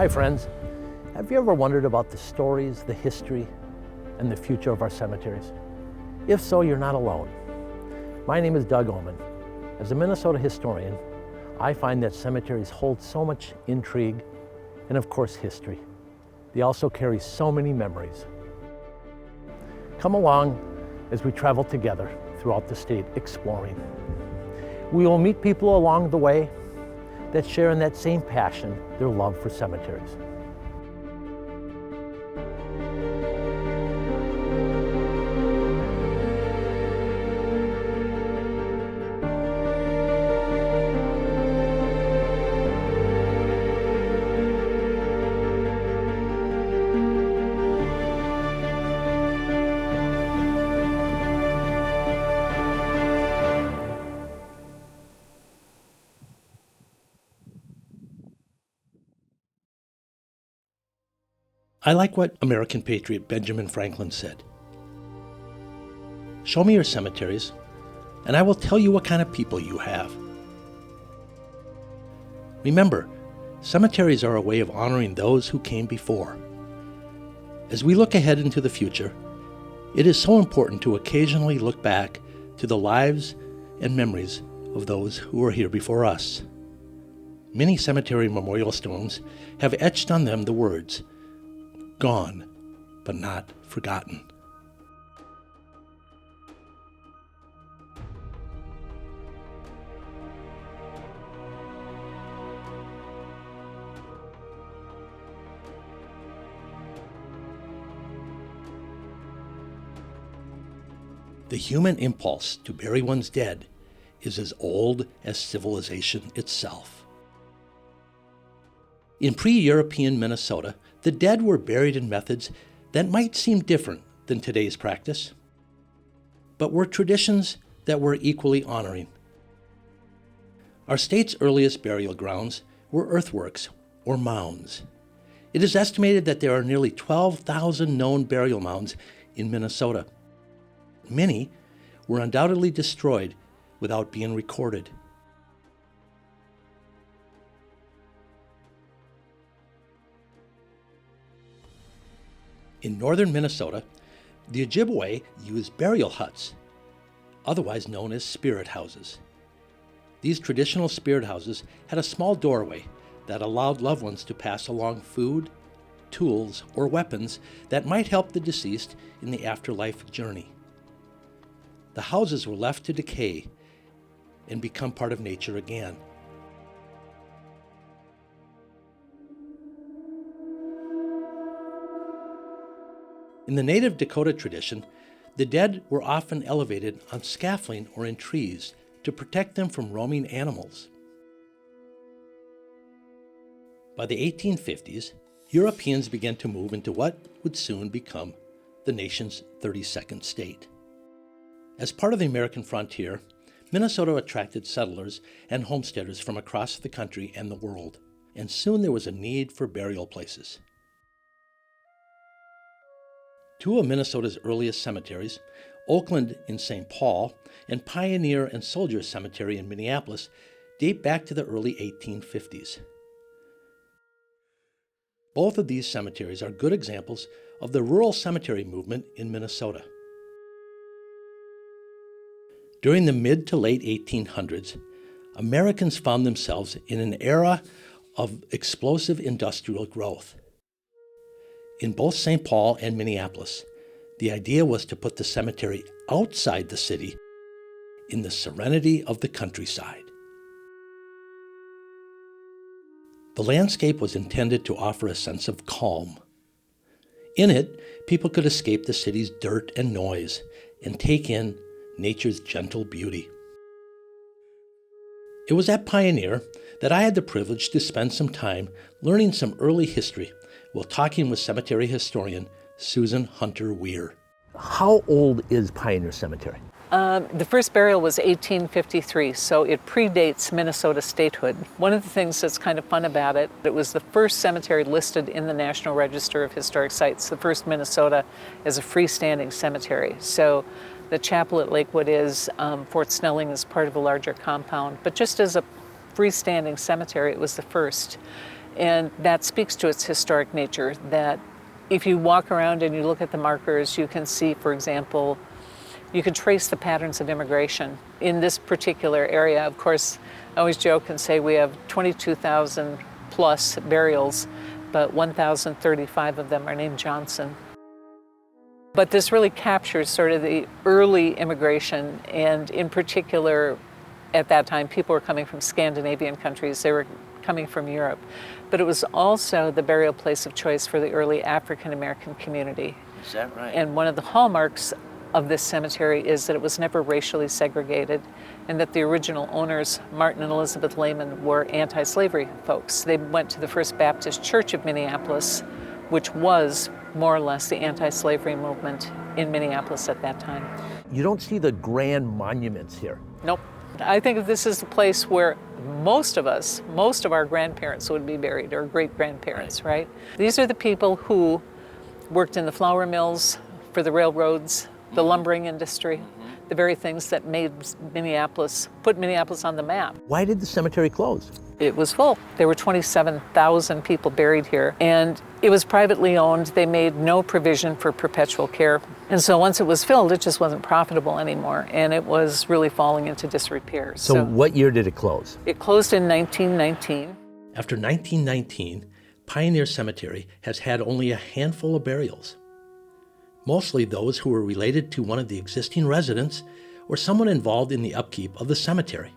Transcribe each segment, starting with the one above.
Hi friends, have you ever wondered about the stories, the history, and the future of our cemeteries? If so, you're not alone. My name is Doug Oman. As a Minnesota historian, I find that cemeteries hold so much intrigue and of course history. They also carry so many memories. Come along as we travel together throughout the state exploring. We will meet people along the way that share in that same passion, their love for cemeteries. I like what American patriot Benjamin Franklin said. Show me your cemeteries, and I will tell you what kind of people you have. Remember, cemeteries are a way of honoring those who came before. As we look ahead into the future, it is so important to occasionally look back to the lives and memories of those who were here before us. Many cemetery memorial stones have etched on them the words, "Gone, but not forgotten." The human impulse to bury one's dead is as old as civilization itself. In pre-European Minnesota, the dead were buried in methods that might seem different than today's practice, but were traditions that were equally honoring. Our state's earliest burial grounds were earthworks or mounds. It is estimated that there are nearly 12,000 known burial mounds in Minnesota. Many were undoubtedly destroyed without being recorded. In northern Minnesota, the Ojibwe used burial huts, otherwise known as spirit houses. These traditional spirit houses had a small doorway that allowed loved ones to pass along food, tools, or weapons that might help the deceased in the afterlife journey. The houses were left to decay and become part of nature again. In the native Dakota tradition, the dead were often elevated on scaffolding or in trees to protect them from roaming animals. By the 1850s, Europeans began to move into what would soon become the nation's 32nd state. As part of the American frontier, Minnesota attracted settlers and homesteaders from across the country and the world, and soon there was a need for burial places. Two of Minnesota's earliest cemeteries, Oakland in St. Paul and Pioneer and Soldier Cemetery in Minneapolis, date back to the early 1850s. Both of these cemeteries are good examples of the rural cemetery movement in Minnesota. During the mid to late 1800s, Americans found themselves in an era of explosive industrial growth. In both St. Paul and Minneapolis, the idea was to put the cemetery outside the city in the serenity of the countryside. The landscape was intended to offer a sense of calm. In it, people could escape the city's dirt and noise and take in nature's gentle beauty. It was at Pioneer that I had the privilege to spend some time learning some early history while talking with cemetery historian Susan Hunter Weir. How old is Pioneer Cemetery? The first burial was 1853, so it predates Minnesota statehood. One of the things that's kind of fun about it, it was the first cemetery listed in the National Register of Historic Sites, the first Minnesota as a freestanding cemetery. So the chapel at Lakewood is, Fort Snelling is part of a larger compound, but just as a freestanding cemetery, it was the first. And that speaks to its historic nature, that if you walk around and you look at the markers, you can see, for example, you can trace the patterns of immigration in this particular area. Of course, I always joke and say we have 22,000 plus burials, but 1,035 of them are named Johnson. But this really captures sort of the early immigration, and in particular, at that time, people were coming from Scandinavian countries, they were coming from Europe. But it was also the burial place of choice for the early African American community. Is that right? And one of the hallmarks of this cemetery is that it was never racially segregated, and that the original owners, Martin and Elizabeth Lehman, were anti-slavery folks. They went to the First Baptist Church of Minneapolis, which was more or less the anti-slavery movement in Minneapolis at that time. You don't see the grand monuments here. Nope. I think this is the place where most of our grandparents would be buried, or great-grandparents, right? These are the people who worked in the flour mills, for the railroads, the lumbering industry, the very things that made Minneapolis, put Minneapolis on the map. Why did the cemetery close? It was full. There were 27,000 people buried here, and it was privately owned. They made no provision for perpetual care. And so once it was filled, it just wasn't profitable anymore, and it was really falling into disrepair. So what year did it close? It closed in 1919. After 1919, Pioneer Cemetery has had only a handful of burials. Mostly those who were related to one of the existing residents or someone involved in the upkeep of the cemetery.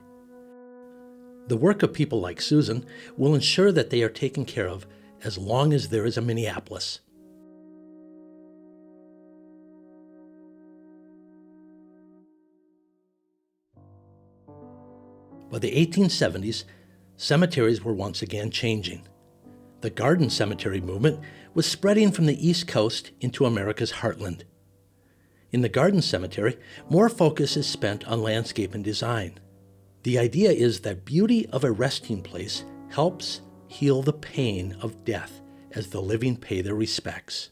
The work of people like Susan will ensure that they are taken care of as long as there is a Minneapolis. By the 1870s, cemeteries were once again changing. The garden cemetery movement was spreading from the East Coast into America's heartland. In the garden cemetery, more focus is spent on landscape and design. The idea is that beauty of a resting place helps heal the pain of death as the living pay their respects.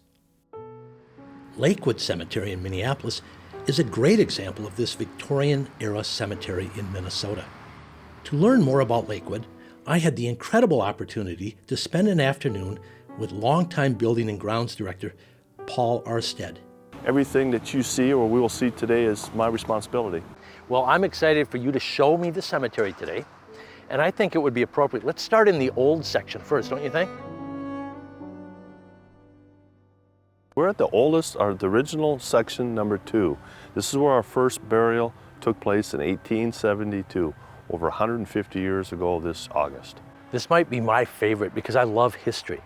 Lakewood Cemetery in Minneapolis is a great example of this Victorian-era cemetery in Minnesota. To learn more about Lakewood, I had the incredible opportunity to spend an afternoon with longtime building and grounds director Paul Arstead. Everything that you see or we will see today is my responsibility. Well, I'm excited for you to show me the cemetery today, and I think it would be appropriate. Let's start in the old section first, don't you think? We're at the oldest, or the original section number 2. This is where our first burial took place in 1872, over 150 years ago this August. This might be my favorite because I love history.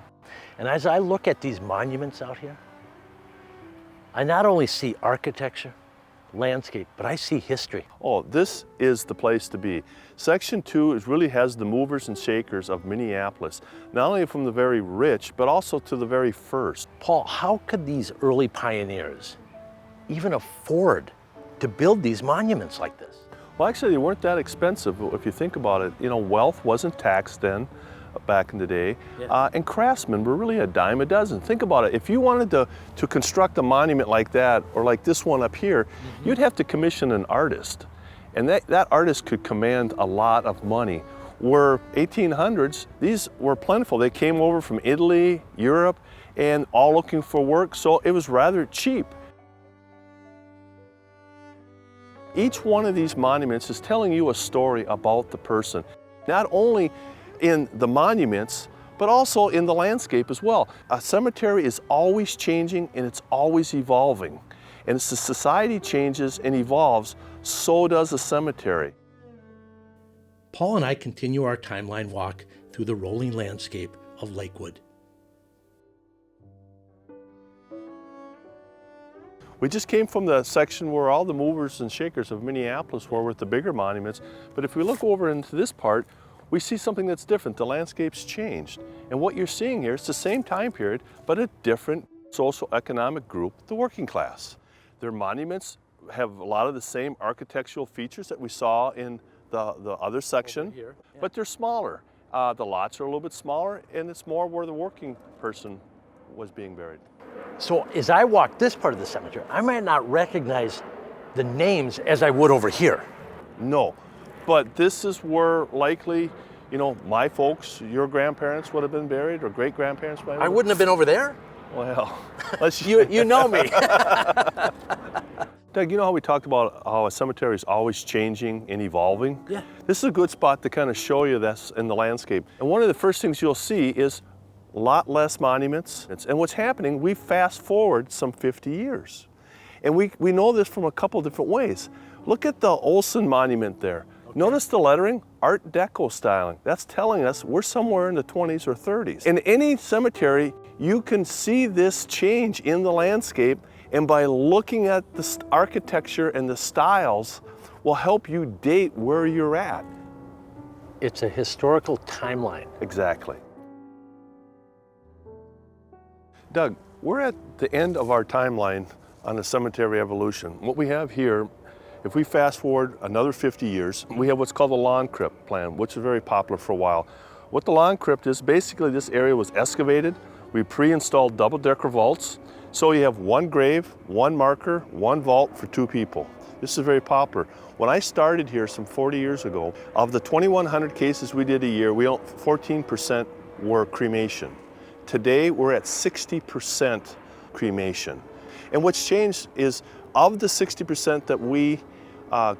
And as I look at these monuments out here, I not only see architecture, landscape, but I see history. Oh, this is the place to be. Section 2 really has the movers and shakers of Minneapolis, not only from the very rich, but also to the very first. Paul, how could these early pioneers even afford to build these monuments like this? Well, actually, they weren't that expensive if you think about it. You know, wealth wasn't taxed then, back in the day, and craftsmen were really a dime a dozen. Think about it. If you wanted to construct a monument like that, or like this one up here, you'd have to commission an artist. And that artist could command a lot of money. Where 1800s, these were plentiful. They came over from Italy, Europe, and all looking for work, so it was rather cheap. Each one of these monuments is telling you a story about the person, not only in the monuments, but also in the landscape as well. A cemetery is always changing and it's always evolving. And as the society changes and evolves, so does a cemetery. Paul and I continue our timeline walk through the rolling landscape of Lakewood. We just came from the section where all the movers and shakers of Minneapolis were with the bigger monuments, but if we look over into this part, we see something that's different. The landscape's changed. And what you're seeing here, it's the same time period, but a different socioeconomic group, the working class. Their monuments have a lot of the same architectural features that we saw in the other section, but they're smaller. The lots are a little bit smaller, and it's more where the working person was being buried. So as I walk this part of the cemetery, I might not recognize the names as I would over here. No, but this is where likely You know, my folks, your grandparents would have been buried, or great-grandparents might have I been. wouldn't have been over there. Well, let's You know me. Doug, you know how we talked about how a cemetery is always changing and evolving? Yeah. This is a good spot to kind of show you this in the landscape. And one of the first things you'll see is a lot less monuments. And what's happening, we fast forward some 50 years. And we know this from a couple different ways. Look at the Olson monument there. Okay. Notice the lettering, Art Deco styling. That's telling us we're somewhere in the 20s or 30s. In any cemetery, you can see this change in the landscape, and by looking at the architecture and the styles will help you date where you're at. It's a historical timeline. Exactly. Doug, we're at the end of our timeline on the cemetery evolution. What we have here, if we fast forward another 50 years, we have what's called the lawn crypt plan, which is very popular for a while. What the lawn crypt is, basically this area was excavated. We pre-installed double-decker vaults. So you have one grave, one marker, one vault for 2 people. This is very popular. When I started here some 40 years ago, of the 2,100 cases we did a year, 14% were cremation. Today, we're at 60% cremation. And what's changed is, of the 60% that we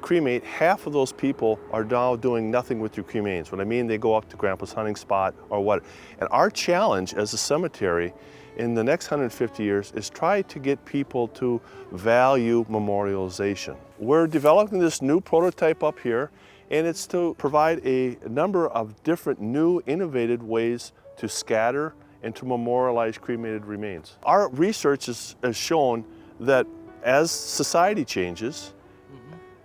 cremate, half of those people are now doing nothing with their cremains. What I mean, they go up to Grandpa's hunting spot or what. And our challenge as a cemetery in the next 150 years is try to get people to value memorialization. We're developing this new prototype up here, and it's to provide a number of different new innovative ways to scatter and to memorialize cremated remains. Our research has shown that as society changes,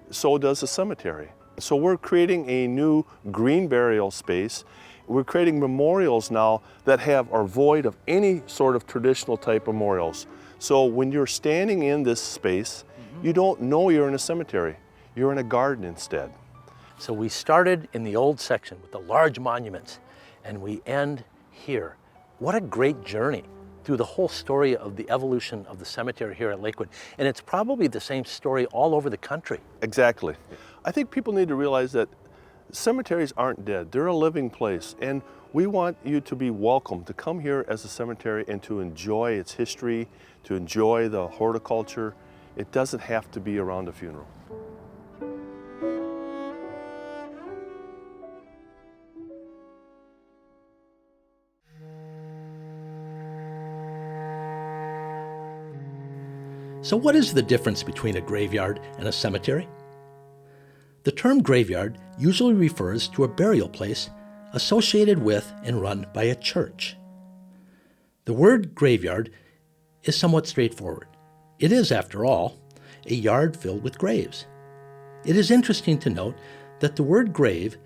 so does the cemetery. So we're creating a new green burial space. We're creating memorials now that are void of any sort of traditional type memorials. So when you're standing in this space, you don't know you're in a cemetery. You're in a garden instead. So we started in the old section with the large monuments, and we end here. What a great journey through the whole story of the evolution of the cemetery here at Lakewood. And it's probably the same story all over the country. Exactly. I think people need to realize that cemeteries aren't dead. They're a living place. And we want you to be welcome to come here as a cemetery and to enjoy its history, to enjoy the horticulture. It doesn't have to be around a funeral. So what is the difference between a graveyard and a cemetery? The term graveyard usually refers to a burial place associated with and run by a church. The word graveyard is somewhat straightforward. It is, after all, a yard filled with graves. It is interesting to note that the word grave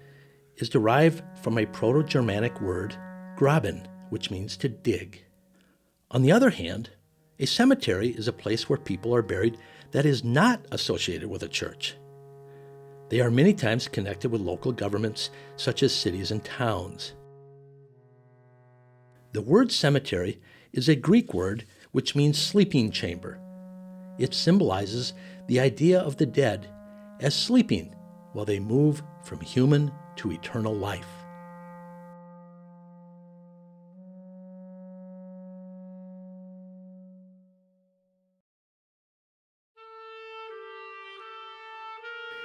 is derived from a Proto-Germanic word, graben, which means to dig. On the other hand, a cemetery is a place where people are buried that is not associated with a church. They are many times connected with local governments, such as cities and towns. The word cemetery is a Greek word which means sleeping chamber. It symbolizes the idea of the dead as sleeping while they move from human to eternal life.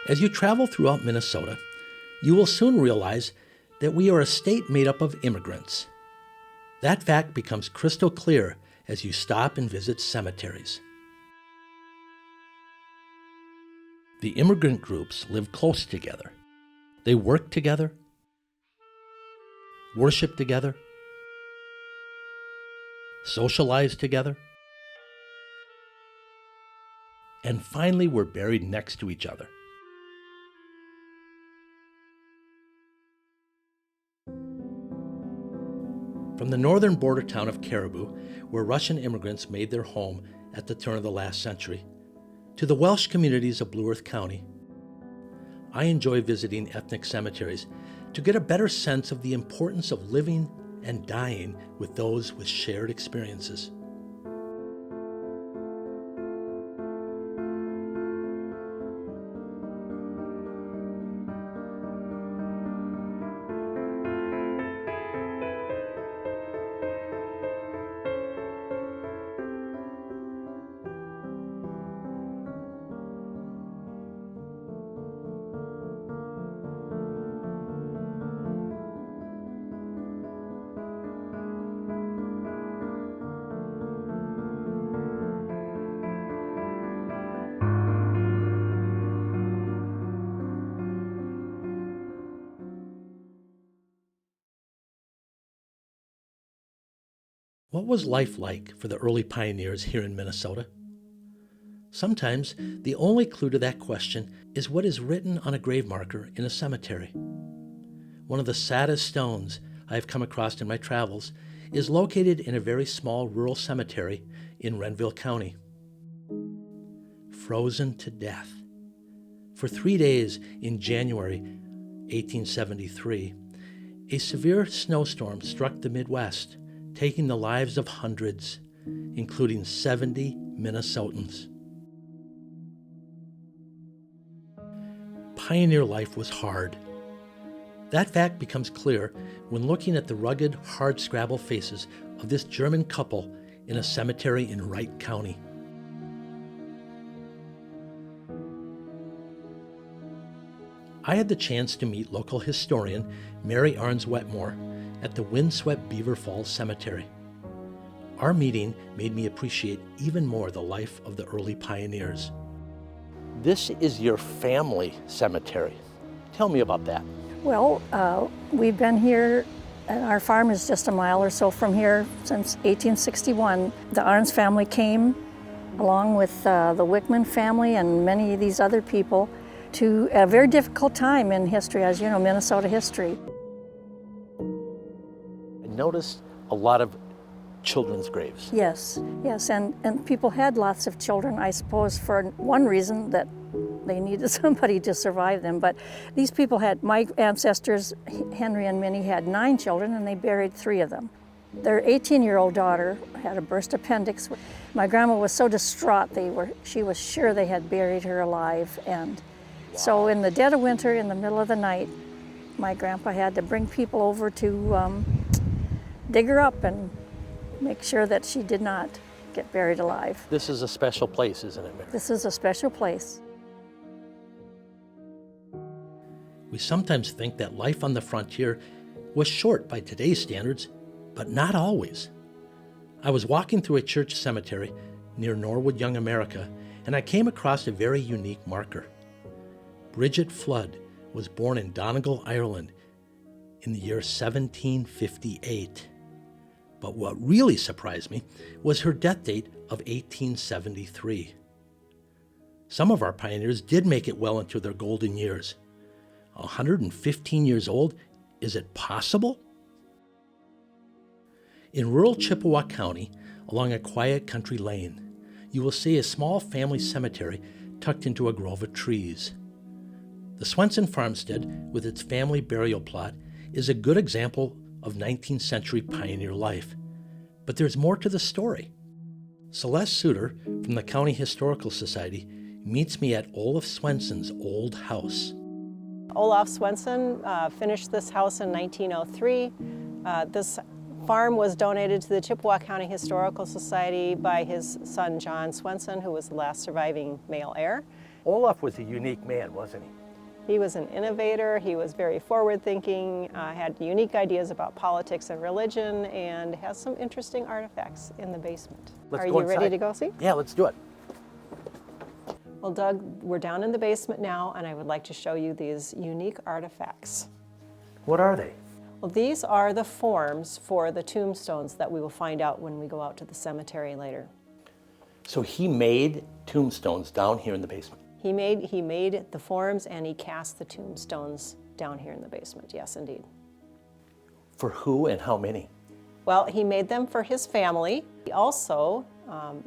As you travel throughout Minnesota, you will soon realize that we are a state made up of immigrants. That fact becomes crystal clear as you stop and visit cemeteries. The immigrant groups live close together. They work together, worship together, socialize together, and finally we're buried next to each other. From the northern border town of Caribou, where Russian immigrants made their home at the turn of the last century, to the Welsh communities of Blue Earth County, I enjoy visiting ethnic cemeteries to get a better sense of the importance of living and dying with those with shared experiences. What was life like for the early pioneers here in Minnesota? Sometimes the only clue to that question is what is written on a grave marker in a cemetery. One of the saddest stones I have come across in my travels is located in a very small rural cemetery in Renville County. Frozen to death. For 3 days in January 1873, a severe snowstorm struck the Midwest, taking the lives of hundreds, including 70 Minnesotans. Pioneer life was hard. That fact becomes clear when looking at the rugged, hardscrabble faces of this German couple in a cemetery in Wright County. I had the chance to meet local historian Mary Arns Wetmore at the Windswept Beaver Falls Cemetery. Our meeting made me appreciate even more the life of the early pioneers. This is your family cemetery. Tell me about that. Well, we've been here, and our farm is just a mile or so from here since 1861. The Arns family came, along with the Wickman family and many of these other people, to a very difficult time in history, as you know, Minnesota history. I noticed a lot of children's graves. Yes, yes, and people had lots of children, I suppose, for one reason, that they needed somebody to survive them. But these people had, my ancestors, Henry and Minnie, had 9 children, and they buried 3 of them. Their 18-year-old daughter had a burst appendix. My grandma was so distraught, she was sure they had buried her alive. And so in the dead of winter, in the middle of the night, my grandpa had to bring people over to dig her up and make sure that she did not get buried alive. This is a special place, isn't it, Mary? This is a special place. We sometimes think that life on the frontier was short by today's standards, but not always. I was walking through a church cemetery near Norwood, Young America, and I came across a very unique marker. Bridget Flood was born in Donegal, Ireland in the year 1758. But what really surprised me was her death date of 1873. Some of our pioneers did make it well into their golden years. 115 years old, is it possible? In rural Chippewa County, along a quiet country lane, you will see a small family cemetery tucked into a grove of trees. The Swenson farmstead, with its family burial plot, is a good example of 19th century pioneer life. But there's more to the story. Celeste Suter from the County Historical Society meets me at Olaf Swenson's old house. Olaf Swenson finished this house in 1903. This farm was donated to the Chippewa County Historical Society by his son John Swenson, who was the last surviving male heir. Olaf was a unique man, wasn't he? He was an innovator, he was very forward-thinking, had unique ideas about politics and religion, and has some interesting artifacts in the basement. Are you ready to go see? Yeah, let's do it. Well, Doug, we're down in the basement now, and I would like to show you these unique artifacts. What are they? Well, these are the forms for the tombstones that we will find out when we go out to the cemetery later. So he made tombstones down here in the basement. He made the forms, and he cast the tombstones down here in the basement, yes indeed. For who and how many? Well, he made them for his family. He also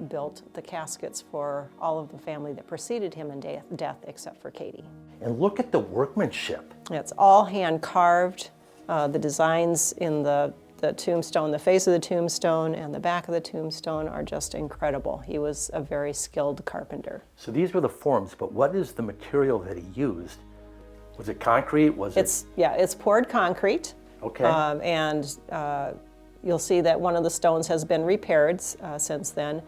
built the caskets for all of the family that preceded him in death except for Katie. And look at the workmanship. It's all hand carved. The designs in the tombstone, the face of the tombstone and the back of the tombstone are just incredible. He was a very skilled carpenter. So these were the forms, but what is the material that he used? Was it concrete? It's poured concrete. Okay. You'll see that one of the stones has been repaired since then.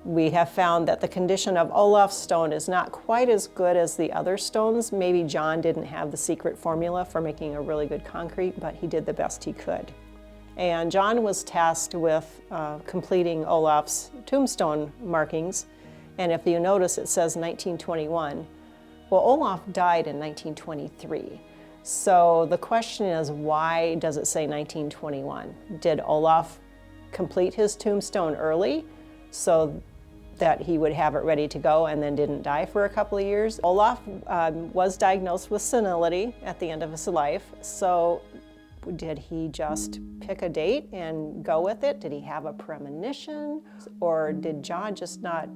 We have found that the condition of Olaf's stone is not quite as good as the other stones. Maybe John didn't have the secret formula for making a really good concrete, but he did the best he could. And John was tasked with completing Olaf's tombstone markings. And if you notice, it says 1921. Well, Olaf died in 1923. So the question is, why does it say 1921? Did Olaf complete his tombstone early so that he would have it ready to go and then didn't die for a couple of years. Olaf was diagnosed with senility at the end of his life, so did he just pick a date and go with it? Did he have a premonition? Or did John just not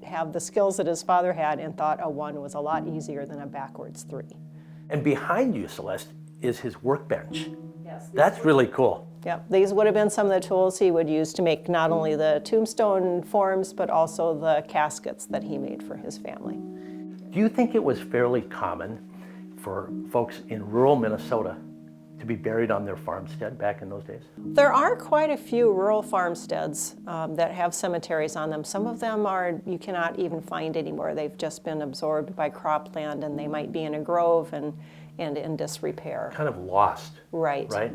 have the skills that his father had and thought a 1 was a lot easier than a backwards 3? And behind you, Celeste, is his workbench. Yes. That's really cool. Yep, these would have been some of the tools he would use to make not only the tombstone forms, but also the caskets that he made for his family. Do you think it was fairly common for folks in rural Minnesota to be buried on their farmstead back in those days? There are quite a few rural farmsteads that have cemeteries on them. Some of them you cannot even find anymore. They've just been absorbed by cropland, and they might be in a grove and in disrepair. Kind of lost. Right. Right?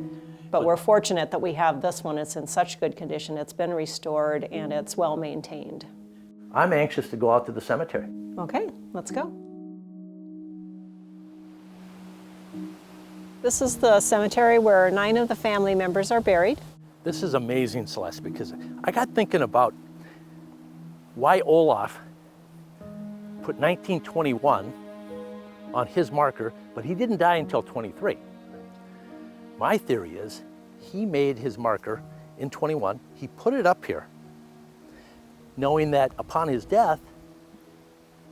But we're fortunate that we have this one. It's in such good condition. It's been restored and it's well maintained. I'm anxious to go out to the cemetery. Okay, let's go. This is the cemetery where 9 of the family members are buried. This is amazing, Celeste, because I got thinking about why Olaf put 1921 on his marker, but he didn't die until 23. My theory is he made his marker in 21, he put it up here, knowing that upon his death,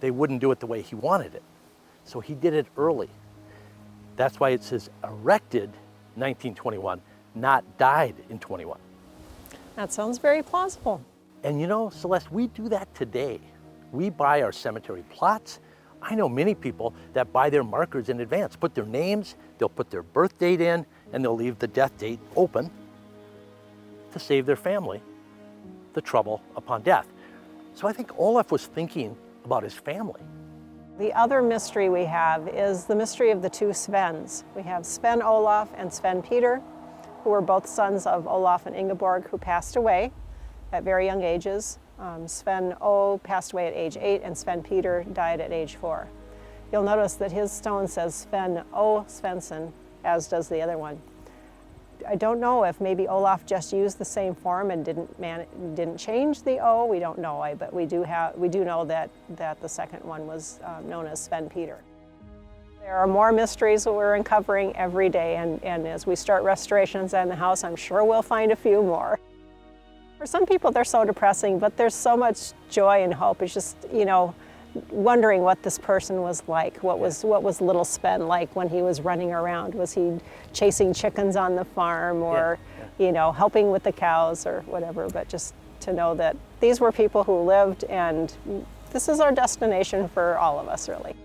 they wouldn't do it the way he wanted it. So he did it early. That's why it says erected 1921, not died in 21. That sounds very plausible. And you know, Celeste, we do that today. We buy our cemetery plots. I know many people that buy their markers in advance, put their names, they'll put their birth date in, and they'll leave the death date open to save their family the trouble upon death. So I think Olaf was thinking about his family. The other mystery we have is the mystery of the 2 Svens. We have Sven Olaf and Sven Peter, who were both sons of Olaf and Ingeborg, who passed away at very young ages. Sven O passed away at age 8, and Sven Peter died at age 4. You'll notice that his stone says Sven O Svensson, as does the other one. I don't know if maybe Olaf just used the same form and didn't change the O. We don't know, but we do know that the second one was known as Sven Peter. There are more mysteries that we're uncovering every day, and as we start restorations in the house, I'm sure we'll find a few more. For some people, they're so depressing, but there's so much joy and hope. It's just, wondering what this person was like. What was little Sven like when he was running around? Was he chasing chickens on the farm, or helping with the cows or whatever? But just to know that these were people who lived, and this is our destination for all of us, really.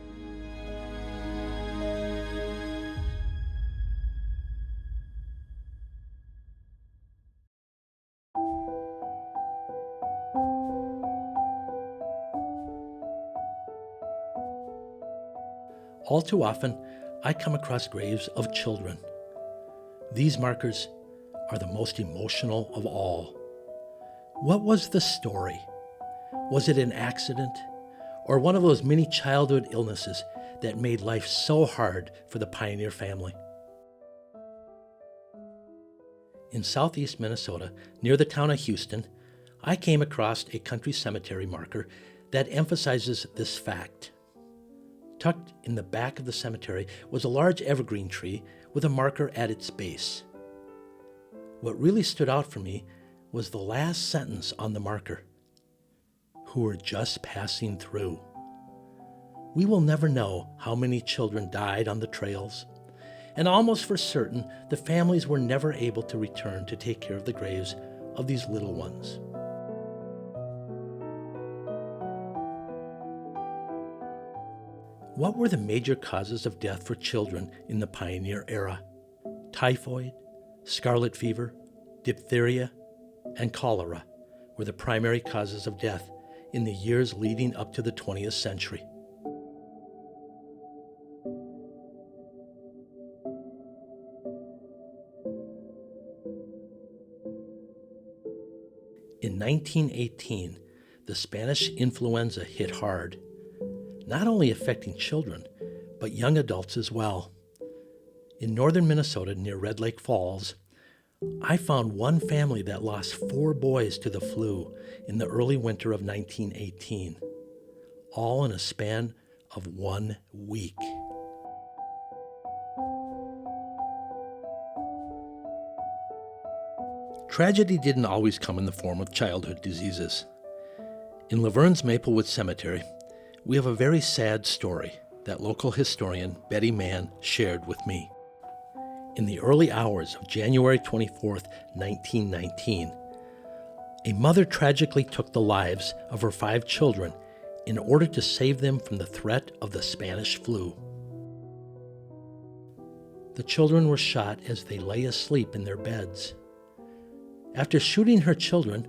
All too often, I come across graves of children. These markers are the most emotional of all. What was the story? Was it an accident, or one of those many childhood illnesses that made life so hard for the pioneer family? In southeast Minnesota, near the town of Houston, I came across a country cemetery marker that emphasizes this fact. Tucked in the back of the cemetery was a large evergreen tree with a marker at its base. What really stood out for me was the last sentence on the marker: "Who were just passing through." We will never know how many children died on the trails, and almost for certain the families were never able to return to take care of the graves of these little ones. What were the major causes of death for children in the pioneer era? Typhoid, scarlet fever, diphtheria, and cholera were the primary causes of death in the years leading up to the 20th century. In 1918, the Spanish influenza hit hard, not only affecting children, but young adults as well. In northern Minnesota near Red Lake Falls, I found one family that lost 4 boys to the flu in the early winter of 1918, all in a span of 1 week. Tragedy didn't always come in the form of childhood diseases. In La Verne's Maplewood Cemetery, we have a very sad story that local historian Betty Mann shared with me. In the early hours of January 24, 1919, a mother tragically took the lives of her 5 children in order to save them from the threat of the Spanish flu. The children were shot as they lay asleep in their beds. After shooting her children,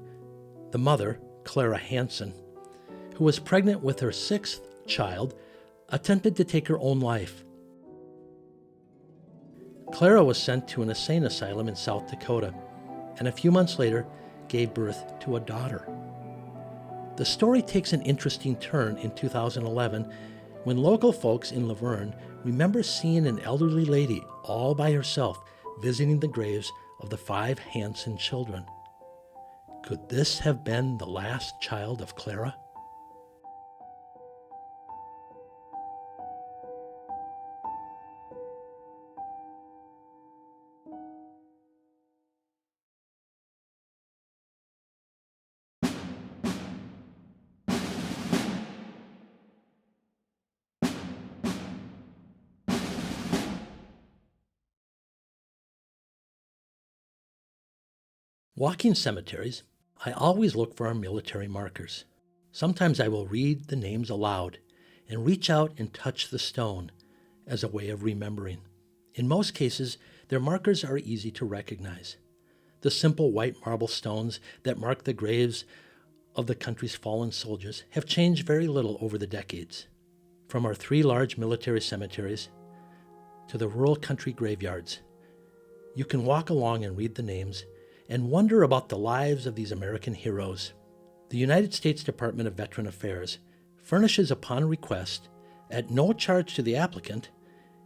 the mother, Clara Hansen, who was pregnant with her 6th child, attempted to take her own life. Clara was sent to an insane asylum in South Dakota, and a few months later gave birth to a daughter. The story takes an interesting turn in 2011 when local folks in La Verne remember seeing an elderly lady all by herself visiting the graves of the 5 Hansen children. Could this have been the last child of Clara? Walking cemeteries, I always look for our military markers. Sometimes I will read the names aloud and reach out and touch the stone as a way of remembering. In most cases, their markers are easy to recognize. The simple white marble stones that mark the graves of the country's fallen soldiers have changed very little over the decades. From our 3 large military cemeteries to the rural country graveyards, you can walk along and read the names and wonder about the lives of these American heroes. The United States Department of Veteran Affairs furnishes upon request, at no charge to the applicant,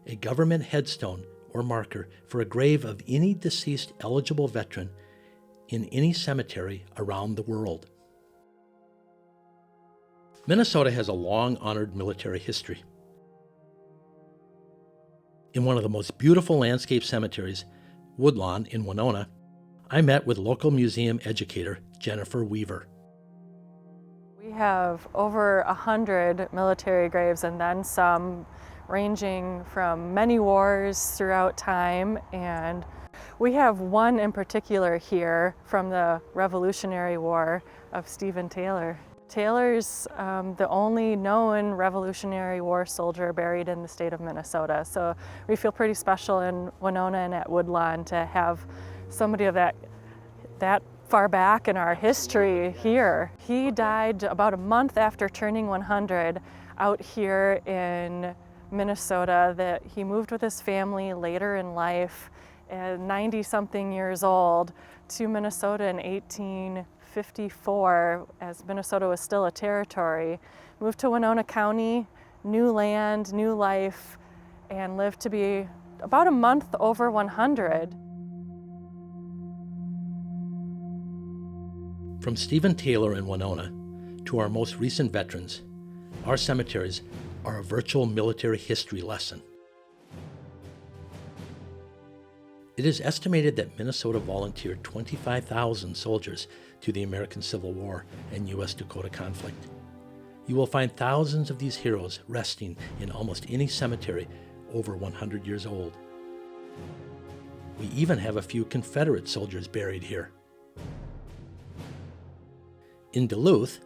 a government headstone or marker for a grave of any deceased eligible veteran in any cemetery around the world. Minnesota has a long-honored military history. In one of the most beautiful landscape cemeteries, Woodlawn in Winona, I met with local museum educator Jennifer Weaver. We have over 100 military graves and then some, ranging from many wars throughout time. And we have one in particular here from the Revolutionary War of Stephen Taylor. Taylor's the only known Revolutionary War soldier buried in the state of Minnesota. So we feel pretty special in Winona and at Woodlawn to have somebody of that far back in our history here. He died about a month after turning 100 out here in Minnesota. That he moved with his family later in life, at 90-something years old, to Minnesota in 1854, as Minnesota was still a territory. Moved to Winona County, new land, new life, and lived to be about a month over 100. From Stephen Taylor in Winona to our most recent veterans, our cemeteries are a virtual military history lesson. It is estimated that Minnesota volunteered 25,000 soldiers to the American Civil War and U.S.-Dakota conflict. You will find thousands of these heroes resting in almost any cemetery over 100 years old. We even have a few Confederate soldiers buried here. In Duluth,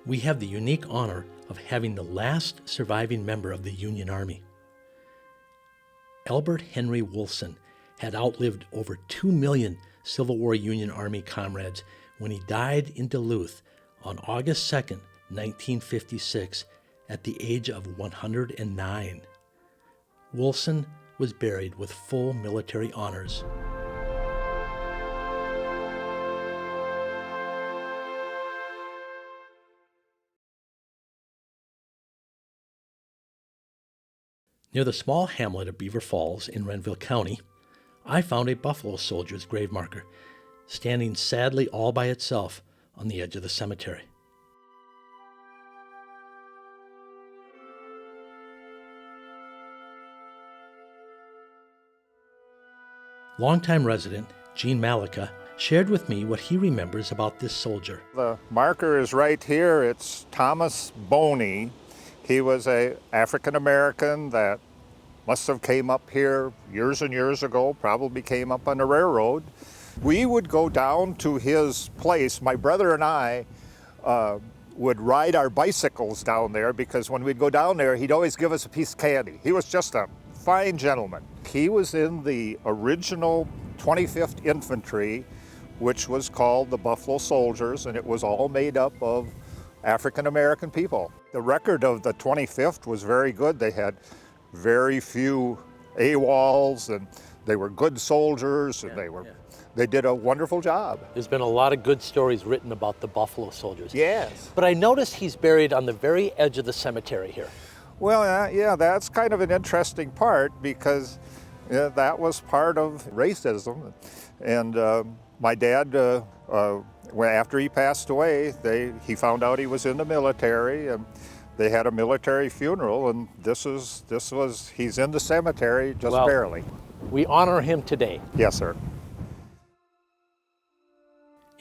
we have the unique honor of having the last surviving member of the Union Army. Albert Henry Woolson had outlived over 2 million Civil War Union Army comrades when he died in Duluth on August 2nd, 1956, at the age of 109. Woolson was buried with full military honors. Near the small hamlet of Beaver Falls in Renville County, I found a Buffalo Soldier's grave marker, standing sadly all by itself on the edge of the cemetery. Longtime resident Gene Malika shared with me what he remembers about this soldier. The marker is right here. It's Thomas Boney. He was an African American that must have came up here years and years ago, probably came up on the railroad. We would go down to his place. My brother and I would ride our bicycles down there, because when we'd go down there, he'd always give us a piece of candy. He was just a fine gentleman. He was in the original 25th Infantry, which was called the Buffalo Soldiers, and it was all made up of African American people. The record of the 25th was very good. They had very few AWOLs, and they were good soldiers, and they did a wonderful job. There's been a lot of good stories written about the Buffalo Soldiers. Yes. But I noticed he's buried on the very edge of the cemetery here. Well, yeah, that's kind of an interesting part, because that was part of racism. And my dad, after he passed away, he found out he was in the military, and they had a military funeral, and he's in the cemetery just barely. We honor him today. Yes, sir.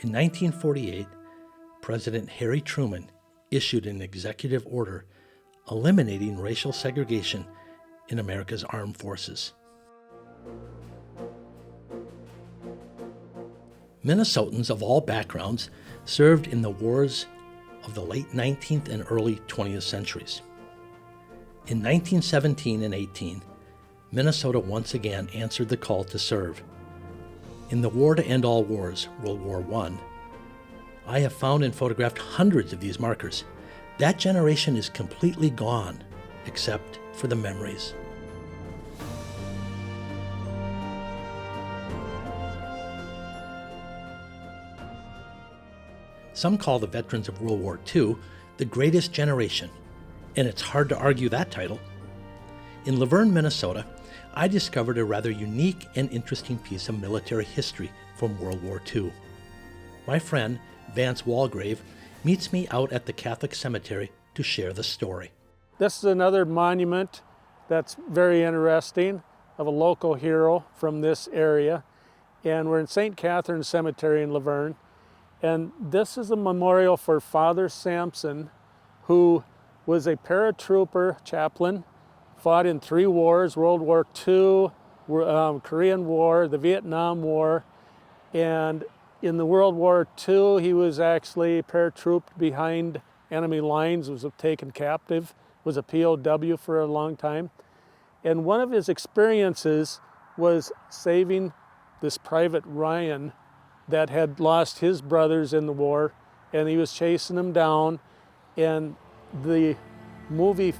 In 1948, President Harry Truman issued an executive order eliminating racial segregation in America's armed forces. Minnesotans of all backgrounds served in the wars of the late 19th and early 20th centuries. In 1917 and 18, Minnesota once again answered the call to serve. In the War to End All Wars, World War I have found and photographed hundreds of these markers. That generation is completely gone, except for the memories. Some call the veterans of World War II the greatest generation, and it's hard to argue that title. In Luverne, Minnesota, I discovered a rather unique and interesting piece of military history from World War II. My friend, Vance Walgrave, meets me out at the Catholic Cemetery to share the story. This is another monument that's very interesting, of a local hero from this area. And we're in St. Catherine Cemetery in Luverne. And this is a memorial for Father Sampson, who was a paratrooper chaplain, fought in 3 wars, World War II, Korean War, the Vietnam War. And in the World War II, he was actually paratrooped behind enemy lines, was taken captive, was a POW for a long time. And one of his experiences was saving this Private Ryan that had lost his brothers in the war, and he was chasing them down. And the movie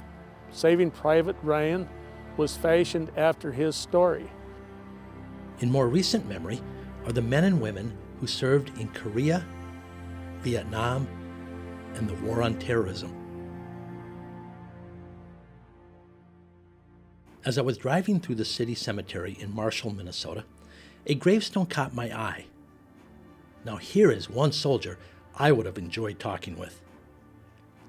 Saving Private Ryan was fashioned after his story. In more recent memory are the men and women who served in Korea, Vietnam, and the War on Terrorism. As I was driving through the city cemetery in Marshall, Minnesota, a gravestone caught my eye. Now here is one soldier I would have enjoyed talking with.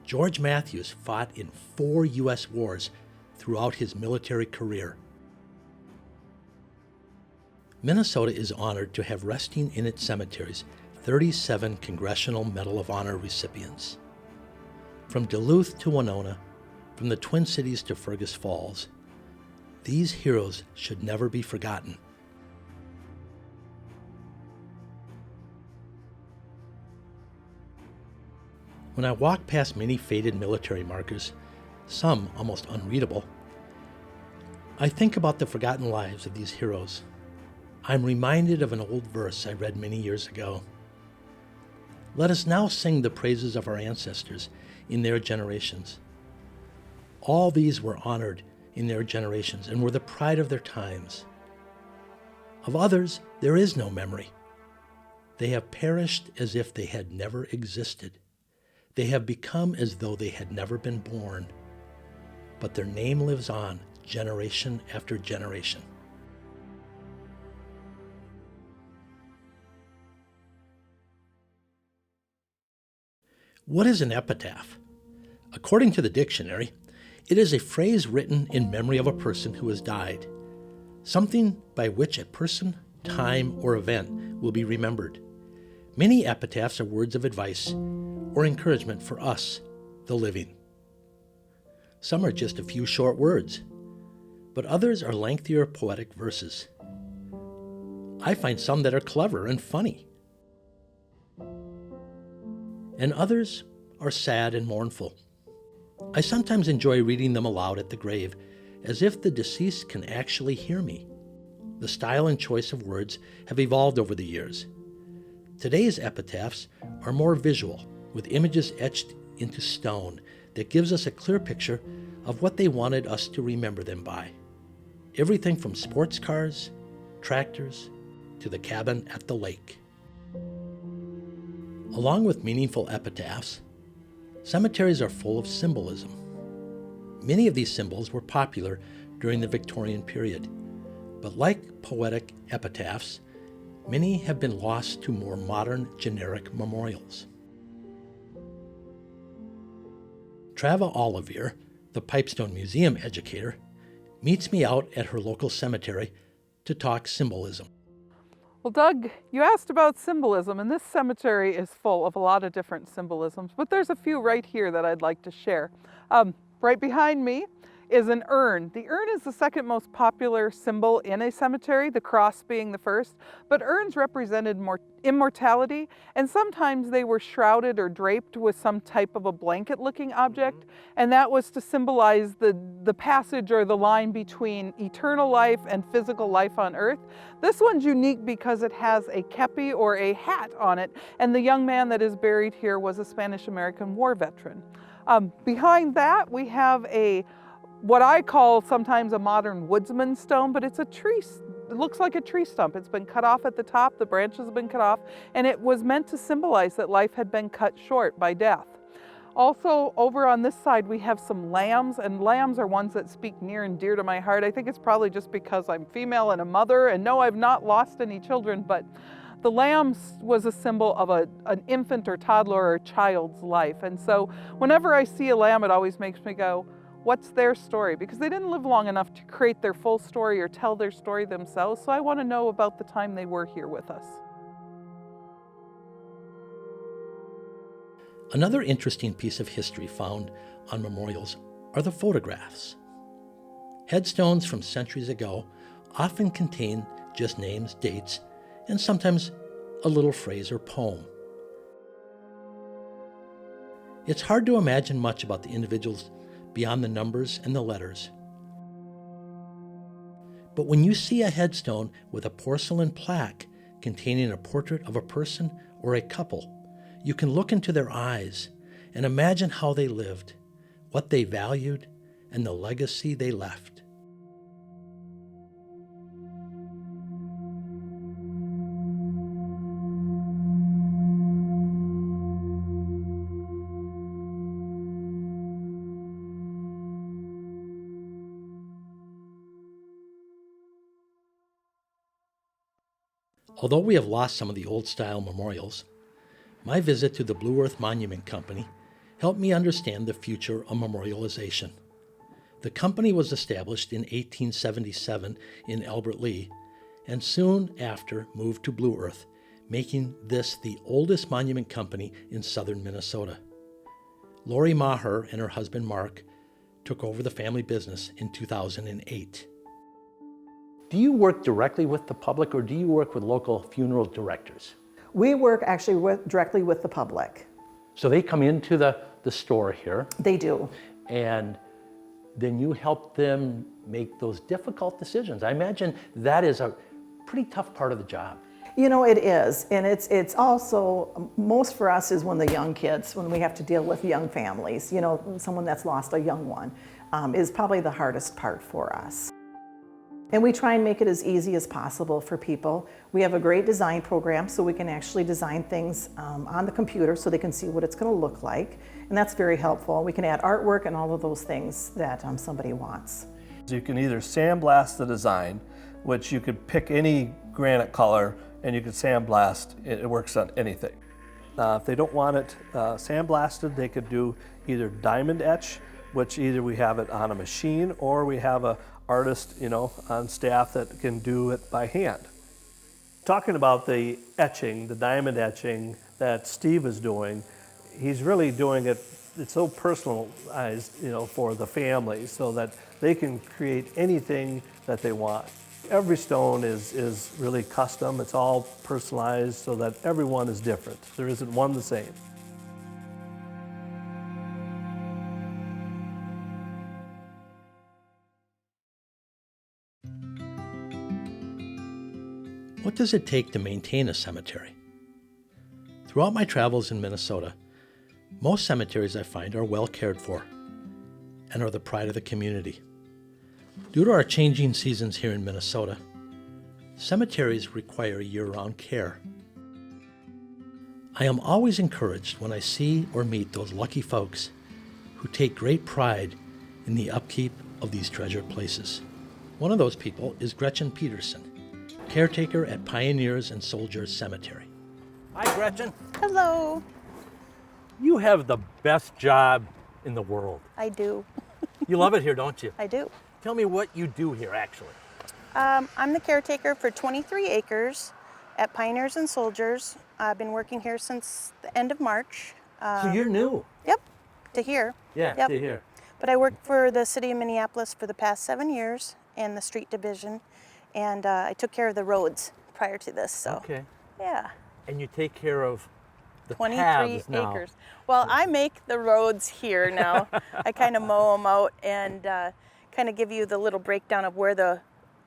George Matthews fought in 4 U.S. wars throughout his military career. Minnesota is honored to have resting in its cemeteries 37 Congressional Medal of Honor recipients. From Duluth to Winona, from the Twin Cities to Fergus Falls, these heroes should never be forgotten. When I walk past many faded military markers, some almost unreadable, I think about the forgotten lives of these heroes. I'm reminded of an old verse I read many years ago. Let us now sing the praises of our ancestors in their generations. All these were honored in their generations and were the pride of their times. Of others, there is no memory. They have perished as if they had never existed. They have become as though they had never been born. But their name lives on, generation after generation. What is an epitaph? According to the dictionary, it is a phrase written in memory of a person who has died, something by which a person, time, or event will be remembered. Many epitaphs are words of advice or encouragement for us, the living. Some are just a few short words, but others are lengthier poetic verses. I find some that are clever and funny, and others are sad and mournful. I sometimes enjoy reading them aloud at the grave, as if the deceased can actually hear me. The style and choice of words have evolved over the years. Today's epitaphs are more visual, with images etched into stone that gives us a clear picture of what they wanted us to remember them by. Everything from sports cars, tractors, to the cabin at the lake. Along with meaningful epitaphs, cemeteries are full of symbolism. Many of these symbols were popular during the Victorian period, but like poetic epitaphs, many have been lost to more modern generic memorials. Trava Olivier, the Pipestone Museum educator, meets me out at her local cemetery to talk symbolism. Well, Doug, you asked about symbolism, and this cemetery is full of a lot of different symbolisms, but there's a few right here that I'd like to share. Right behind me is an urn. The urn is the second most popular symbol in a cemetery, the cross being the first, but urns represented more immortality, and sometimes they were shrouded or draped with some type of a blanket-looking object, and that was to symbolize the passage or the line between eternal life and physical life on earth. This one's unique because it has a kepi or a hat on it, and the young man that is buried here was a Spanish-American war veteran. Behind that, we have what I call sometimes a modern woodsman stone, but it's a tree. It looks like a tree stump. It's been cut off at the top, the branches have been cut off, and it was meant to symbolize that life had been cut short by death. Also, over on this side, we have some lambs, and lambs are ones that speak near and dear to my heart. I think it's probably just because I'm female and a mother, and no, I've not lost any children, but the lamb was a symbol of an infant or toddler or child's life. And so whenever I see a lamb, it always makes me go, what's their story? Because they didn't live long enough to create their full story or tell their story themselves, so I want to know about the time they were here with us. Another interesting piece of history found on memorials are the photographs. Headstones from centuries ago often contain just names, dates, and sometimes a little phrase or poem. It's hard to imagine much about the individuals beyond the numbers and the letters. But when you see a headstone with a porcelain plaque containing a portrait of a person or a couple, you can look into their eyes and imagine how they lived, what they valued, and the legacy they left. Although we have lost some of the old-style memorials, my visit to the Blue Earth Monument Company helped me understand the future of memorialization. The company was established in 1877 in Albert Lea, and soon after moved to Blue Earth, making this the oldest monument company in southern Minnesota. Lori Maher and her husband Mark took over the family business in 2008. Do you work directly with the public, or do you work with local funeral directors? We work actually directly with the public. So they come into the store here. They do. And then you help them make those difficult decisions. I imagine that is a pretty tough part of the job. You know, it is. And it's also, most for us is when the young kids, when we have to deal with young families, you know, someone that's lost a young one, is probably the hardest part for us. And we try and make it as easy as possible for people. We have a great design program, so we can actually design things on the computer so they can see what it's going to look like. And that's very helpful. We can add artwork and all of those things that somebody wants. You can either sandblast the design, which you could pick any granite color and you could sandblast. It works on anything. If they don't want it sandblasted, they could do either diamond etch, which either we have it on a machine or we have a artist, on staff that can do it by hand. Talking about the etching, the diamond etching that Steve is doing, he's really doing it, it's so personalized, for the family so that they can create anything that they want. Every stone is really custom. It's all personalized so that everyone is different. There isn't one the same. What does it take to maintain a cemetery? Throughout my travels in Minnesota, most cemeteries I find are well cared for and are the pride of the community. Due to our changing seasons here in Minnesota, cemeteries require year-round care. I am always encouraged when I see or meet those lucky folks who take great pride in the upkeep of these treasured places. One of those people is Gretchen Peterson, caretaker at Pioneers and Soldiers Cemetery. Hi, Gretchen. Hello. You have the best job in the world. I do. You love it here, don't you? I do. Tell me what you do here, actually. I'm the caretaker for 23 acres at Pioneers and Soldiers. I've been working here since the end of March. So you're new? Yep, to here. Yeah, yep. to here. But I worked for the city of Minneapolis for the past 7 years in the street division, and I took care of the roads prior to this. So. Okay. Yeah. And you take care of the 23 paths now. acres. Well, I make the roads here now. I kind of mow them out and kind of give you the little breakdown of where the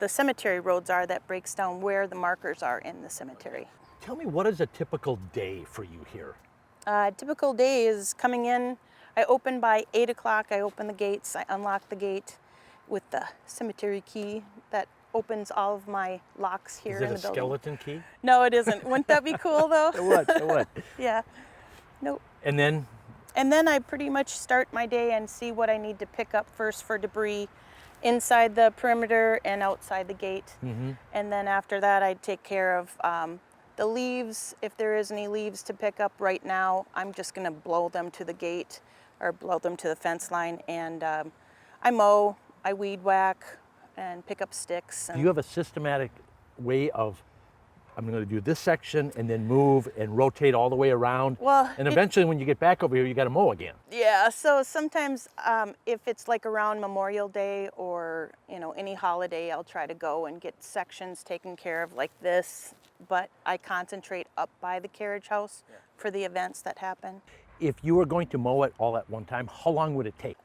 cemetery roads are. That breaks down where the markers are in the cemetery. Tell me, what is a typical day for you here? Typical day is coming in. I open by 8 o'clock. I open the gates. I unlock the gate with the cemetery key that opens all of my locks here in the building. Is it a skeleton key? No, it isn't. Wouldn't that be cool, though? It would, it would. Yeah. Nope. And then? And then I pretty much start my day and see what I need to pick up first for debris inside the perimeter and outside the gate. Mm-hmm. And then after that, I take care of the leaves. If there is any leaves to pick up right now, I'm just going to blow them to the gate or blow them to the fence line. And I mow, I weed whack, and pick up sticks. Do you have a systematic way of, I'm going to do this section and then move and rotate all the way around? Well, and eventually when you get back over here, you got to mow again. Yeah, so sometimes if it's like around Memorial Day or any holiday, I'll try to go and get sections taken care of like this, but I concentrate up by the carriage house for the events that happen. If you were going to mow it all at one time, how long would it take?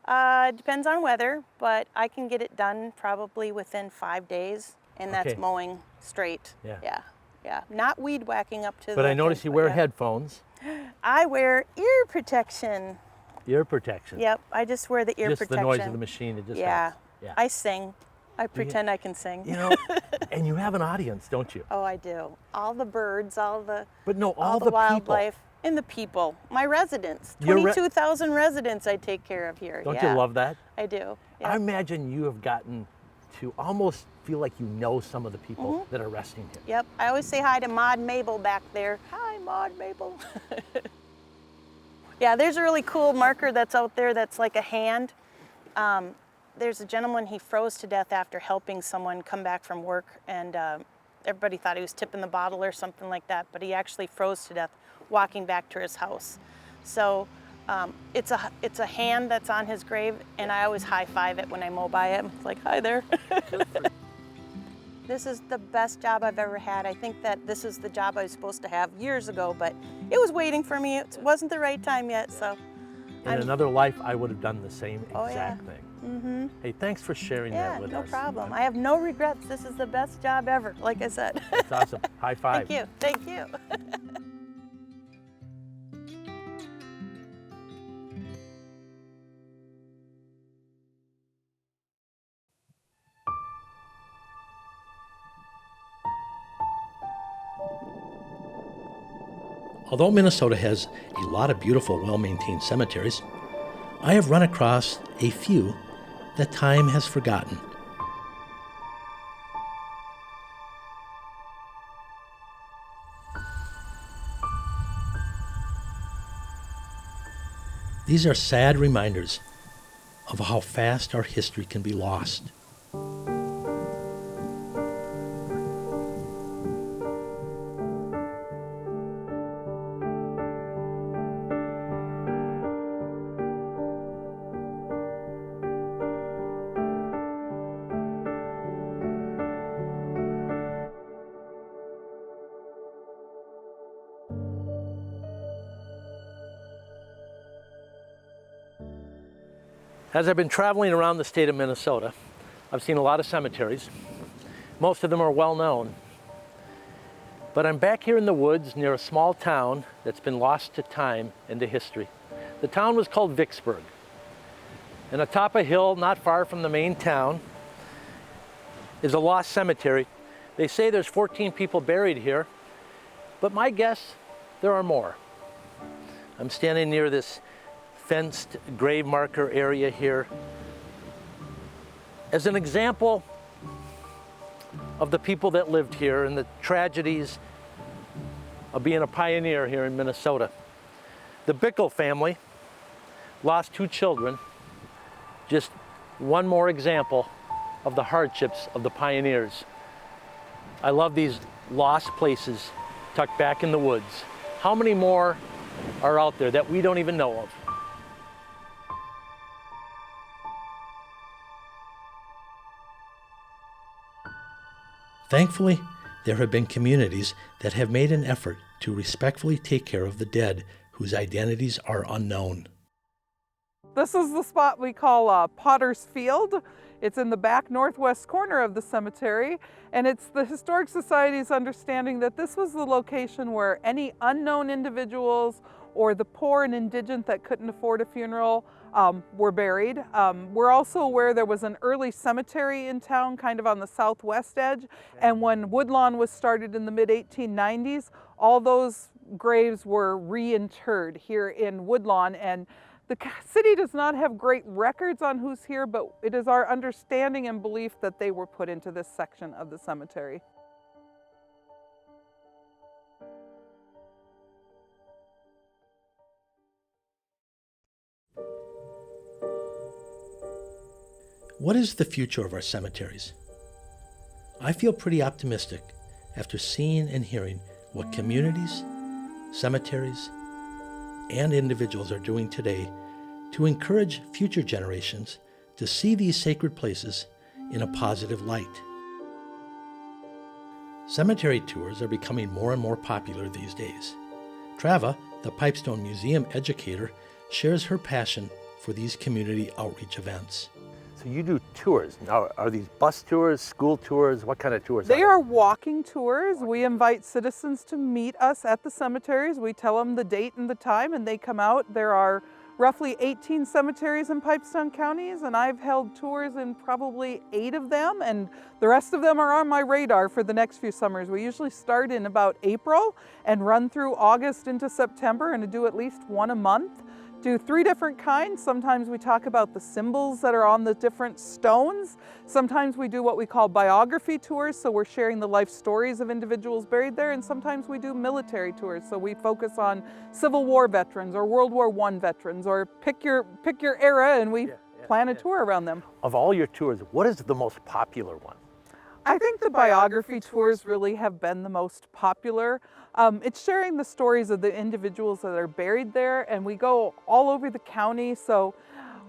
Depends on weather, but I can get it done probably within 5 days, and that's Okay. mowing straight. Yeah. Yeah. Not weed whacking up to But the I notice thing, you but wear yeah. headphones. I wear ear protection. Ear protection. Yep, I just wear the ear Just protection. the noise of the machine, it just Yeah. helps. Yeah. I sing. I pretend I can sing. And you have an audience, don't you? Oh, I do. All the birds, all the all the wildlife, people. and the people. My residents. Your 22,000 residents I take care of here. Don't yeah. you love that? I do. I imagine you have gotten to almost feel like you know some of the people that are resting here. Yep. I always say hi to Maud Mabel back there. Hi, Maud Mabel. Yeah, there's a really cool marker that's out there that's like a hand. There's a gentleman, he froze to death after helping someone come back from work, and everybody thought he was tipping the bottle or something like that, but he actually froze to death walking back to his house. So it's a hand that's on his grave, and I always high-five it when I mow by it. It's like, hi there. This is the best job I've ever had. I think that this is the job I was supposed to have years ago, but it was waiting for me. It wasn't the right time yet, so. In another life, I would have done the same Oh, exact yeah. thing. Mm-hmm. Hey, thanks for sharing that with no us. problem. I have no regrets. This is the best job ever, like I said. That's awesome. High five. Thank you. Thank you. Although Minnesota has a lot of beautiful, well-maintained cemeteries, I have run across a few that time has forgotten. These are sad reminders of how fast our history can be lost. As I've been traveling around the state of Minnesota, I've seen a lot of cemeteries. Most of them are well known. But I'm back here in the woods near a small town that's been lost to time and to history. The town was called Vicksburg. And atop a hill not far from the main town is a lost cemetery. They say there's 14 people buried here, but my guess, there are more. I'm standing near this fenced grave marker area here as an example of the people that lived here and the tragedies of being a pioneer here in Minnesota. The Bickle family lost 2 children, just one more example of the hardships of the pioneers. I love these lost places tucked back in the woods. How many more are out there that we don't even know of? Thankfully, there have been communities that have made an effort to respectfully take care of the dead whose identities are unknown. This is the spot we call Potter's Field. It's in the back northwest corner of the cemetery, and it's the Historic Society's understanding that this was the location where any unknown individuals or the poor and indigent that couldn't afford a funeral were buried. We're also aware there was an early cemetery in town, kind of on the southwest edge, and when Woodlawn was started in the mid-1890s, all those graves were reinterred here in Woodlawn, and the city does not have great records on who's here, but it is our understanding and belief that they were put into this section of the cemetery. What is the future of our cemeteries? I feel pretty optimistic after seeing and hearing what communities, cemeteries, and individuals are doing today to encourage future generations to see these sacred places in a positive light. Cemetery tours are becoming more and more popular these days. Trava, the Pipestone Museum educator, shares her passion for these community outreach events. So you do tours. Now, are these bus tours, school tours? What kind of tours? They are walking tours. We invite citizens to meet us at the cemeteries. We tell them the date and the time, and they come out. There are roughly 18 cemeteries in Pipestone counties, and I've held tours in probably 8 of them, and the rest of them are on my radar for the next few summers. We usually start in about April and run through August into September and do at least one a month. Do 3 different kinds. Sometimes we talk about the symbols that are on the different stones. Sometimes we do what we call biography tours, so we're sharing the life stories of individuals buried there, and sometimes we do military tours, so we focus on Civil War veterans or World War I veterans, or pick your era, and we plan a tour around them. Of all your tours, what is the most popular one? I think the biography tours really have been the most popular. It's sharing the stories of the individuals that are buried there, and we go all over the county, so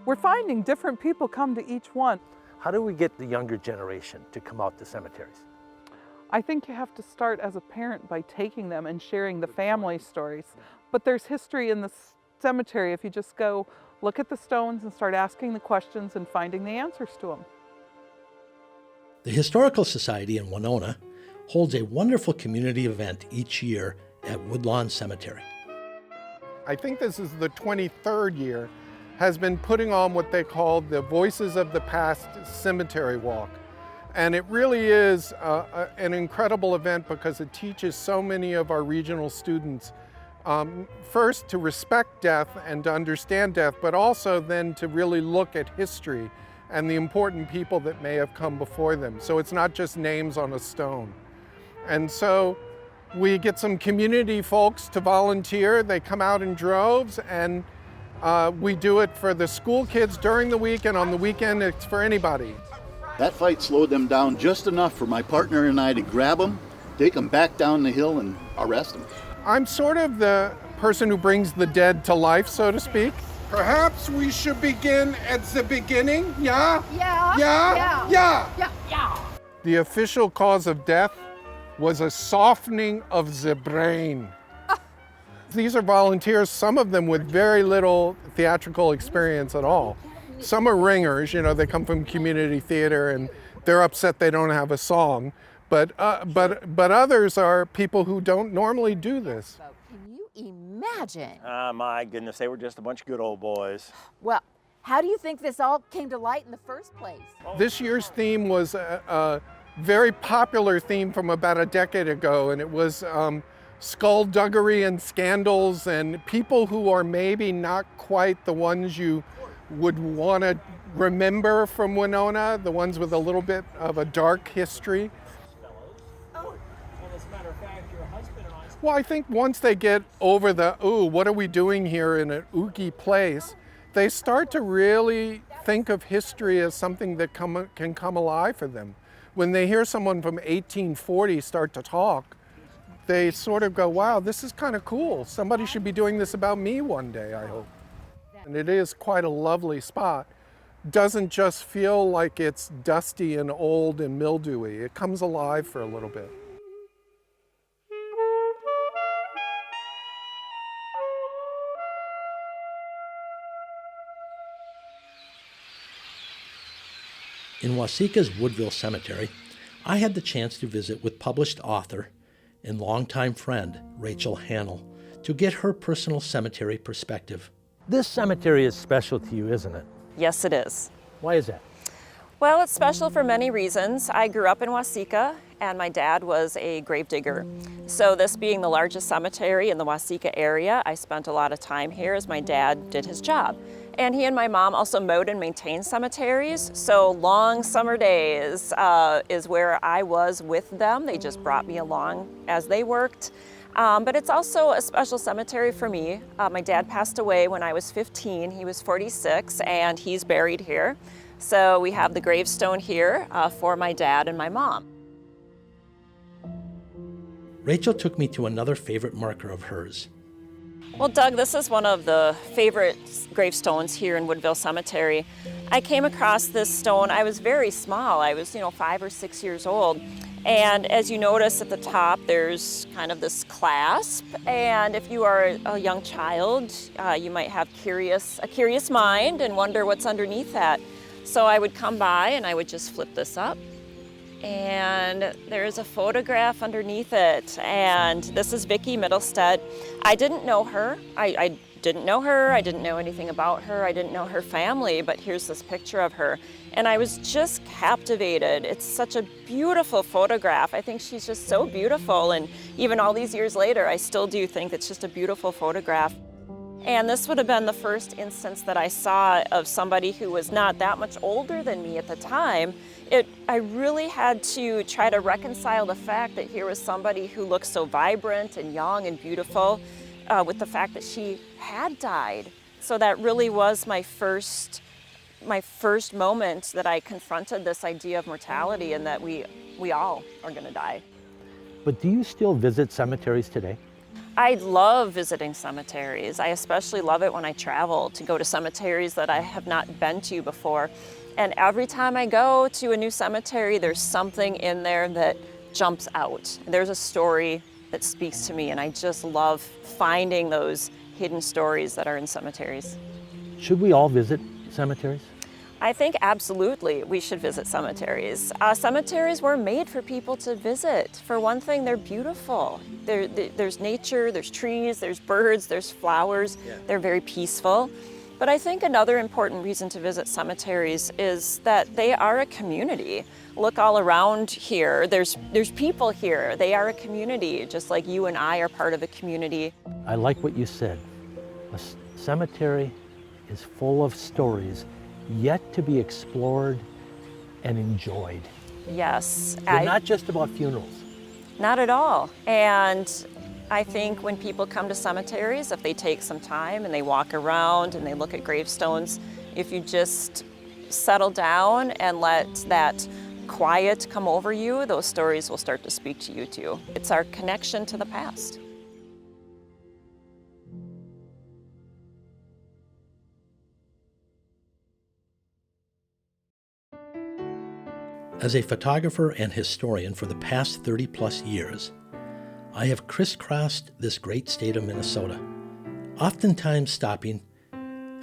we're finding different people come to each one. How do we get the younger generation to come out to cemeteries? I think you have to start as a parent by taking them and sharing the family stories. But there's history in the cemetery if you just go look at the stones and start asking the questions and finding the answers to them. The Historical Society in Winona holds a wonderful community event each year at Woodlawn Cemetery. I think this is the 23rd year, has been putting on what they call the Voices of the Past Cemetery Walk. And it really is an incredible event because it teaches so many of our regional students first to respect death and to understand death, but also then to really look at history and the important people that may have come before them. So it's not just names on a stone. And so we get some community folks to volunteer. They come out in droves, and We do it for the school kids during the week, and on the weekend it's for anybody. That fight slowed them down just enough for my partner and I to grab them, take them back down the hill, and arrest them. I'm sort of the person who brings the dead to life, so to speak. Perhaps we should begin at the beginning, yeah? Yeah. Yeah? Yeah. Yeah. Yeah. Yeah. The official cause of death was a softening of the brain. These are volunteers, some of them with very little theatrical experience at all. Some are ringers, you know, they come from community theater and they're upset they don't have a song. But others are people who don't normally do this. Can you imagine? My goodness, they were just a bunch of good old boys. Well, how do you think this all came to light in the first place? This year's theme was a very popular theme from about a decade ago, and it was skullduggery and scandals and people who are maybe not quite the ones you would want to remember from Winona, the ones with a little bit of a dark history. Well, I think once they get over the, ooh, what are we doing here in an ooky place, they start to really think of history as something that can come alive for them. When they hear someone from 1840 start to talk, they sort of go, wow, this is kind of cool. Somebody should be doing this about me one day, I hope. And it is quite a lovely spot. Doesn't just feel like it's dusty and old and mildewy. It comes alive for a little bit. In Waseca's Woodville Cemetery, I had the chance to visit with published author and longtime friend Rachel Hannell to get her personal cemetery perspective. This cemetery is special to you, isn't it? Yes, it is. Why is that? Well, it's special for many reasons. I grew up in Waseca, and my dad was a gravedigger. So this being the largest cemetery in the Waseca area, I spent a lot of time here as my dad did his job. And he and my mom also mowed and maintained cemeteries, so long summer days is where I was with them. They just brought me along as they worked. But it's also a special cemetery for me. My dad passed away when I was 15. He was 46, and he's buried here. So we have the gravestone here for my dad and my mom. Rachel took me to another favorite marker of hers. Well, Doug, this is one of the favorite gravestones here in Woodville Cemetery. I came across this stone. I was very small. I was, 5 or 6 years old. And as you notice at the top, there's kind of this clasp. And if you are a young child, you might have a curious mind and wonder what's underneath that. So I would come by and I would just flip this up. And there's a photograph underneath it. And this is Vicki Middlestead. I didn't know her. I didn't know her. I didn't know anything about her. I didn't know her family, but here's this picture of her. And I was just captivated. It's such a beautiful photograph. I think she's just so beautiful. And even all these years later, I still do think it's just a beautiful photograph. And this would have been the first instance that I saw of somebody who was not that much older than me at the time. I really had to try to reconcile the fact that here was somebody who looked so vibrant and young and beautiful with the fact that she had died. So that really was my first moment that I confronted this idea of mortality and that we all are going to die. But do you still visit cemeteries today? I love visiting cemeteries. I especially love it when I travel to go to cemeteries that I have not been to before. And every time I go to a new cemetery, there's something in there that jumps out. There's a story that speaks to me, and I just love finding those hidden stories that are in cemeteries. Should we all visit cemeteries? I think absolutely we should visit cemeteries. Cemeteries were made for people to visit. For one thing, they're beautiful. There's nature, there's trees, there's birds, there's flowers. Yeah. They're very peaceful. But I think another important reason to visit cemeteries is that they are a community. Look all around here. There's people here. They are a community, just like you and I are part of a community. I like what you said. A cemetery is full of stories yet to be explored and enjoyed. Yes. They're not just about funerals. Not at all. And I think when people come to cemeteries, if they take some time and they walk around and they look at gravestones, if you just settle down and let that quiet come over you, those stories will start to speak to you too. It's our connection to the past. As a photographer and historian for the past 30+ years, I have crisscrossed this great state of Minnesota, oftentimes stopping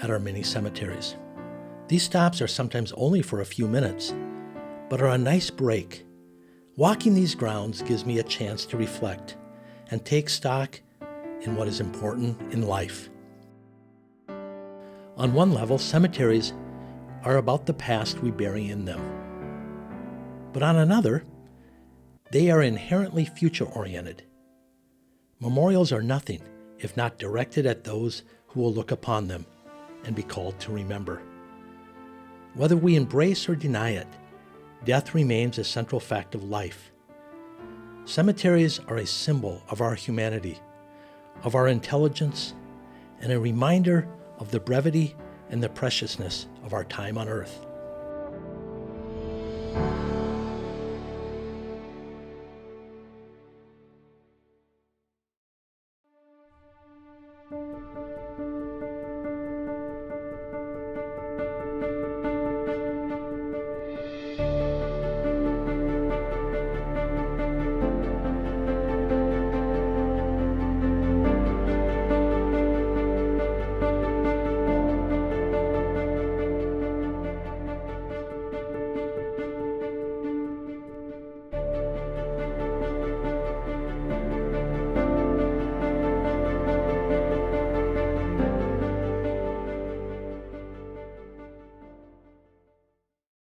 at our many cemeteries. These stops are sometimes only for a few minutes, but are a nice break. Walking these grounds gives me a chance to reflect and take stock in what is important in life. On one level, cemeteries are about the past we bury in them. But on another, they are inherently future-oriented. Memorials are nothing if not directed at those who will look upon them and be called to remember. Whether we embrace or deny it, death remains a central fact of life. Cemeteries are a symbol of our humanity, of our intelligence, and a reminder of the brevity and the preciousness of our time on earth.